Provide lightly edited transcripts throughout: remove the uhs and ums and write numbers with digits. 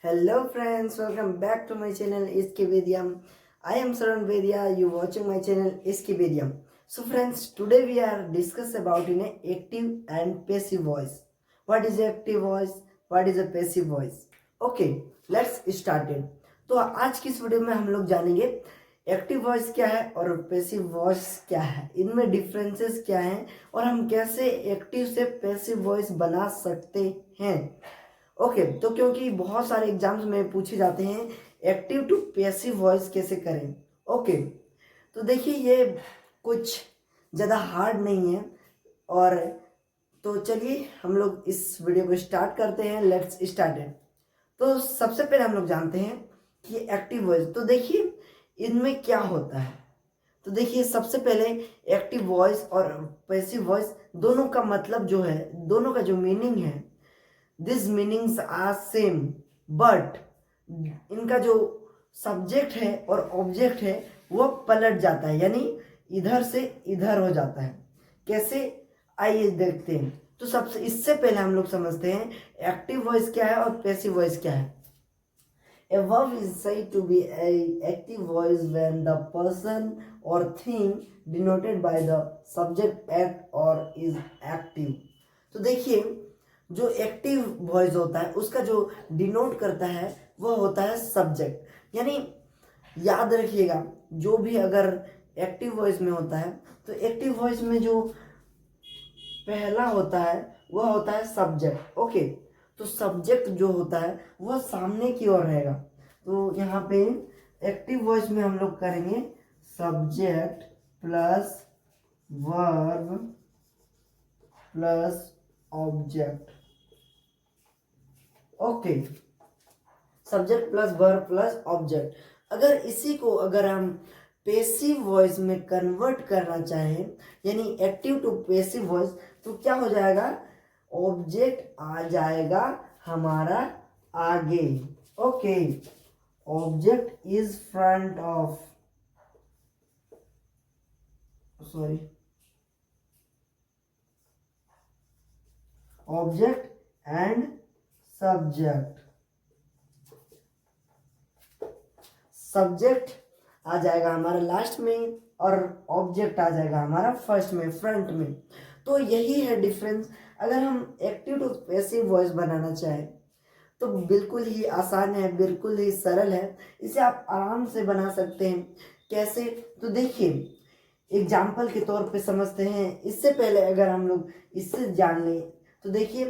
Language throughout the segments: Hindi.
Hello friends, welcome back to my channel SK Vedyam. I am Saran Vedya. You watching my channel SK Vedyam. So friends, today we are discuss about in a active and passive voice. What is active voice? What is a passive voice? Okay, let's start it. तो आज की इस वीडियो में हम लोग जानेंगे एक्टिव वॉइस क्या है और पैसिव वॉइस क्या है, इनमें डिफरेंसेस क्या हैं और हम कैसे एक्टिव से पैसिव वॉइस बना सकते हैं। ओके तो क्योंकि बहुत सारे एग्जाम्स में पूछे जाते हैं एक्टिव टू पैसिव वॉइस कैसे करें। ओके तो देखिए ये कुछ ज़्यादा हार्ड नहीं है और तो चलिए हम लोग इस वीडियो को स्टार्ट करते हैं। Let's start it. तो सबसे पहले हम लोग जानते हैं कि एक्टिव वॉइस, तो देखिए इनमें क्या होता है। तो देखिए सबसे पहले एक्टिव वॉइस और पैसिव वॉइस दोनों का मतलब जो है, दोनों का जो मीनिंग है, this meanings are same but इनका जो सब्जेक्ट है और ऑब्जेक्ट है वो पलट जाता है, यानी इधर से इधर हो जाता है। कैसे, आइए देखते हैं। तो सबसे इससे पहले हम लोग समझते हैं एक्टिव वॉइस क्या है और पैसिव वॉइस क्या है। A verb is said to be a active voice when the person or thing denoted by the subject act or is active। तो देखिए जो एक्टिव वॉइस होता है उसका जो डिनोट करता है वो होता है सब्जेक्ट, यानी याद रखिएगा जो भी अगर एक्टिव वॉइस में होता है तो एक्टिव वॉइस में जो पहला होता है वह होता है सब्जेक्ट। ओके तो सब्जेक्ट जो होता है वह सामने की ओर रहेगा। तो यहाँ पे एक्टिव वॉइस में हम लोग करेंगे subject plus verb plus object. Okay subject plus verb plus object. अगर इसी को अगर हम पैसिव वॉइस में कन्वर्ट करना चाहें, यानी एक्टिव टू पैसिव वॉइस, तो क्या हो जाएगा, ऑब्जेक्ट आ जाएगा हमारा आगे। Okay object is front of, sorry, object and subject. Subject आ जाएगा हमारा लास्ट में और ऑब्जेक्ट आ जाएगा हमारा फर्स्ट में, फ्रंट में। तो यही है डिफरेंस। अगर हम एक्टिव टू पैसिव वॉइस बनाना चाहें तो बिल्कुल ही आसान है, बिल्कुल ही सरल है, इसे आप आराम से बना सकते हैं। कैसे, तो देखिए एग्जाम्पल के तौर पे समझते हैं। इससे पहले अगर हम लोग इससे जान लें तो देखिए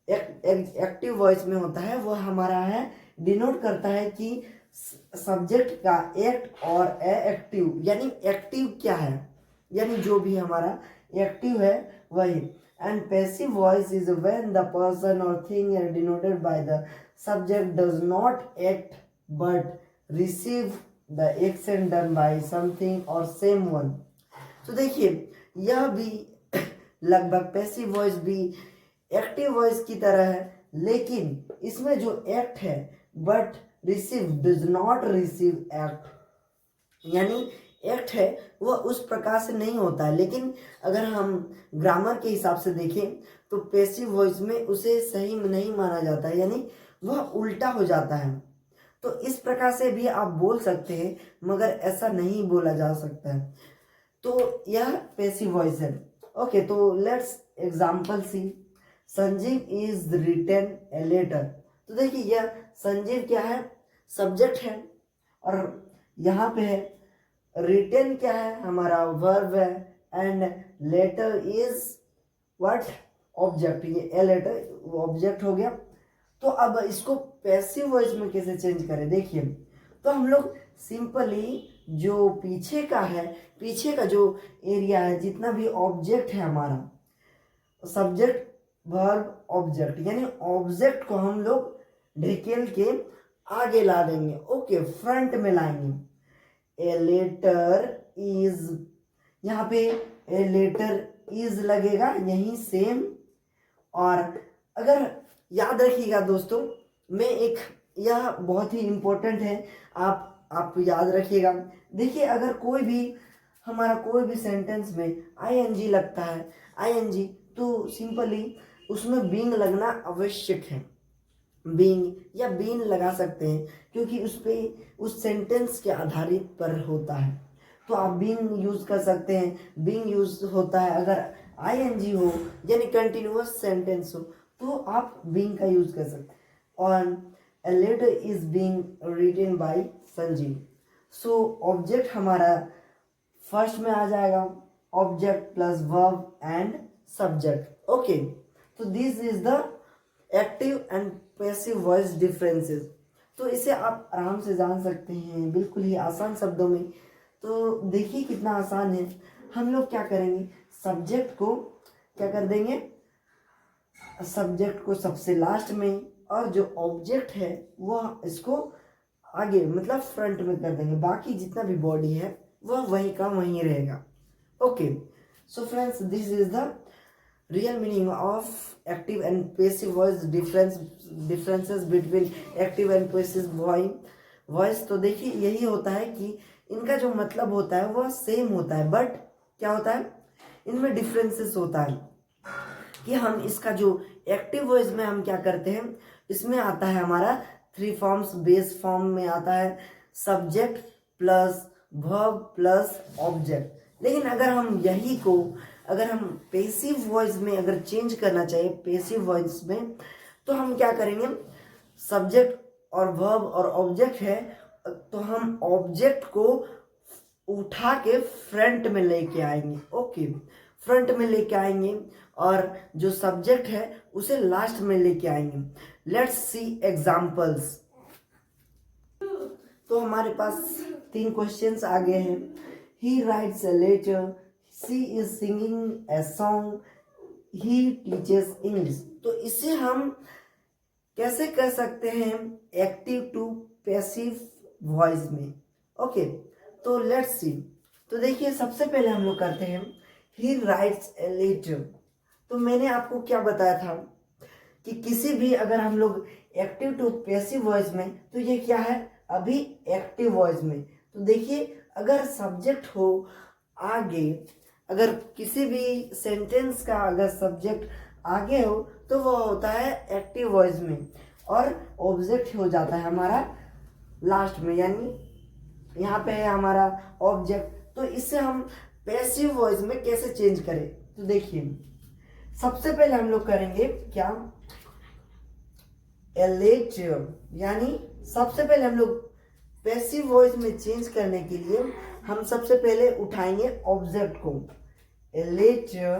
एक्टिव वॉइस में होता है वो हमारा है, डिनोट करता है कि सब्जेक्ट का एक्ट और ए एक्टिव, यानी एक्टिव क्या है, यानी जो भी हमारा एक्टिव है वही। And passive voice is when the person or thing are denoted by the subject does not act but receive the action done by something or someone. तो देखिए यह भी लगभग पैसिव वॉइस भी एक्टिव वॉइस की तरह है, लेकिन इसमें जो एक्ट है but receive does not receive act, यानी एक्ट है वह उस प्रकार से नहीं होता है। लेकिन अगर हम ग्रामर के हिसाब से देखें तो पैसिव वॉइस में उसे सही नहीं माना जाता है, यानी वह उल्टा हो जाता है। तो इस प्रकार से भी आप बोल सकते हैं मगर ऐसा नहीं बोला जा सकता है। तो यह पैसिव वॉइस है। ओके तो let's example see. Sanjeev is written a letter. तो देखिए यह संजीव क्या है, सब्जेक्ट है, और यहाँ पे है रिटन क्या है, हमारा वर्ब है, and later is what, object. ये ए लेटर ऑब्जेक्ट हो गया। तो अब इसको पैसिव वॉइस में कैसे चेंज करें, देखिए तो हम लोग सिंपली जो पीछे का है, पीछे का जो एरिया है, जितना भी ऑब्जेक्ट है हमारा, सब्जेक्ट वर्ब ऑब्जेक्ट, यानी ऑब्जेक्ट को हम लोग ढकेल के आगे ला देंगे। ओके फ्रंट में लाएंगे। ए लेटर इज, यहाँ पे ए लेटर इज लगेगा यही सेम। और अगर याद रखिएगा दोस्तों, मैं एक, यह बहुत ही इम्पोर्टेंट है, आप याद रखिएगा। देखिए अगर कोई भी हमारा कोई भी सेंटेंस में आईएनजी लगता है, आईएनजी, तो सिंपली उसमें बीइंग लगना आवश्यक है। बीइंग या बीन लगा सकते हैं, क्योंकि उस पे उस सेंटेंस के आधारित पर होता है। तो आप बीन यूज कर सकते हैं। बीन यूज होता है अगर आईएनजी हो यानी कंटिन्यूअस सेंटेंस हो, तो आप बीन का यूज कर सकते हैं। और a letter is being written by Sanjeev. So object हमारा फर्स्ट में आ जाएगा, object plus verb and subject. Okay, तो this is the active and passive voice differences. तो इसे आप आराम से जान सकते हैं बिल्कुल ही आसान शब्दों में। तो देखिए कितना आसान है। हम लोग क्या करेंगे, सब्जेक्ट को क्या कर देंगे, सब्जेक्ट को सबसे लास्ट में, और जो ऑब्जेक्ट है वह इसको आगे मतलब फ्रंट में कर देंगे। बाकी जितना भी बॉडी है वह वहीं का वहीं रहेगा। Okay, so friends, this is the real meaning of active and passive voice differences between active and passive voice. तो देखिए यही होता है कि इनका जो मतलब होता है वह सेम होता है, बट क्या होता है, इनमें डिफरेंसेस होता है कि हम इसका जो एक्टिव वॉइस में हम क्या करते हैं, इसमें आता है हमारा 3 फॉर्म्स। बेस फॉर्म में आता है subject plus verb plus object. लेकिन अगर हम यही को अगर हम पैसिव वॉइस में अगर चेंज करना चाहिए, पैसिव वॉइस में, तो हम क्या करेंगे, सब्जेक्ट और वर्ब और ऑब्जेक्ट है, तो हम ऑब्जेक्ट को उठा के फ्रंट में लेके आएंगे। ओके, फ्रंट में लेके आएंगे और जो सब्जेक्ट है उसे लास्ट में लेके आएंगे। Let's see examples. तो हमारे पास 3 क्वेश्चंस आ गए हैं। He writes a letter, she is singing a song, he teaches English. तो इसे हम कैसे कर सकते हैं, एक्टिव टू पैसिव वॉइस में। ओके, तो लेट्स सी। तो देखिए सबसे पहले हम लोग करते हैं ही राइट्स ए लेटर। तो मैंने आपको क्या बताया था कि किसी भी अगर हम लोग एक्टिव टू पैसिव वॉइस में, तो ये क्या है, अभी एक्टिव वॉइस में। तो देखिए अगर सब्जेक्ट हो आगे, अगर किसी भी सेंटेंस का अगर सब्जेक्ट आगे हो तो वह होता है एक्टिव वॉइस में, और ऑब्जेक्ट हो जाता है हमारा लास्ट में, यानी यहाँ पे है हमारा ऑब्जेक्ट। तो इससे हम पैसिव वॉइस में कैसे चेंज करें, तो देखिए सबसे पहले हम लोग करेंगे क्या, ए लेटर, यानी सबसे पहले हम लोग पैसिव वॉइस में चेंज करने के लिए हम सबसे पहले उठाएंगे ऑब्जेक्ट को। ए लेटर,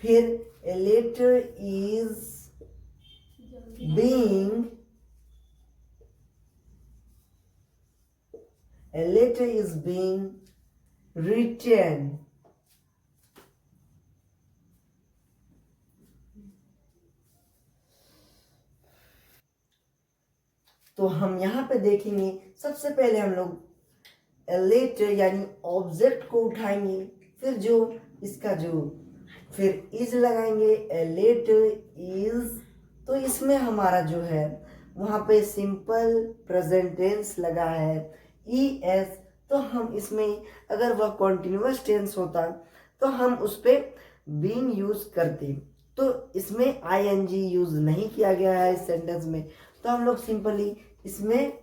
फिर a letter is being, a letter is being written, तो हम यहाँ पे देखेंगे सबसे पहले हम लोग a letter यानी ऑब्जेक्ट को उठाएंगे, फिर जो इसका जो फिर इज लगाएंगे, a letter is, तो इसमें हमारा जो है वहाँ पे सिंपल प्रेजेंट टेंस लगा है ES, तो हम इसमें अगर वह कॉन्टिन्यूअस टेंस होता तो हम उस पर बीन यूज करते, तो इसमें ING यूज नहीं किया गया है इस सेंटेंस में। तो हम लोग सिंपली इसमें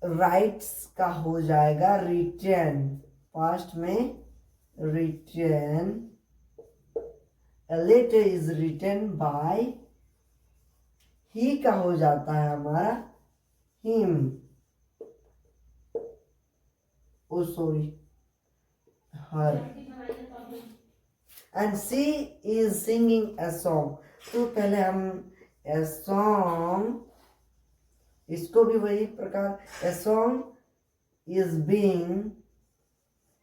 राइट्स का हो जाएगा रिटर्न, पास्ट में written, a letter is written by, he का हो जाता है हमारा him, oh sorry her, and she is singing a song। तो पहले हम a song, इसको भी वही प्रकार, a song is being,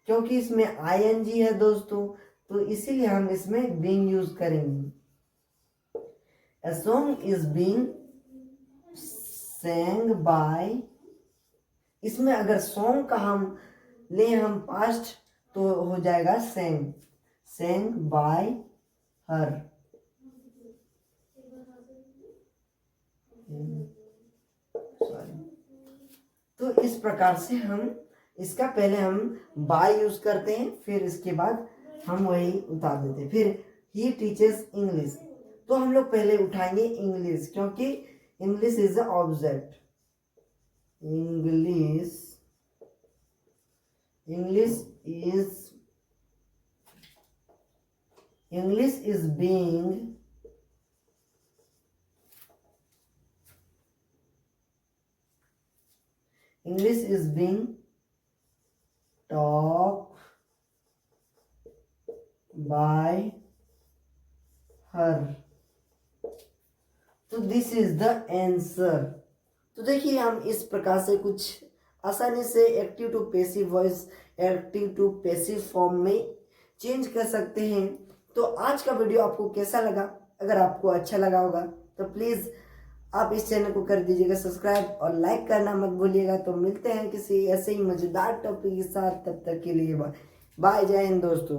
क्योंकि इसमें ING है दोस्तों, तो इसीलिए हम इसमें being यूज करेंगे। A song is being sang by, इसमें अगर song का हम ले हम पास्ट तो हो जाएगा sang by her। सॉरी, तो इस प्रकार से हम इसका पहले हम by यूज करते हैं, फिर इसके बाद हम वही उतार देते हैं। फिर he teaches English, तो हम लोग पहले उठाएंगे इंग्लिश, क्योंकि English is a object. English is being taught by her। तो दिस इज द आंसर। तो देखिए हम इस प्रकार से कुछ आसानी से active to passive voice active to passive form में चेंज कर सकते हैं। तो आज का वीडियो आपको कैसा लगा? अगर आपको अच्छा लगा होगा तो प्लीज़ आप इस चैनल को कर दीजिएगा सब्सक्राइब और लाइक करना मत भूलिएगा। तो मिलते हैं किसी ऐसे ही मज़ेदार टॉपिक के साथ, तब तक के लिए बाय। जय हिंद दोस्तों।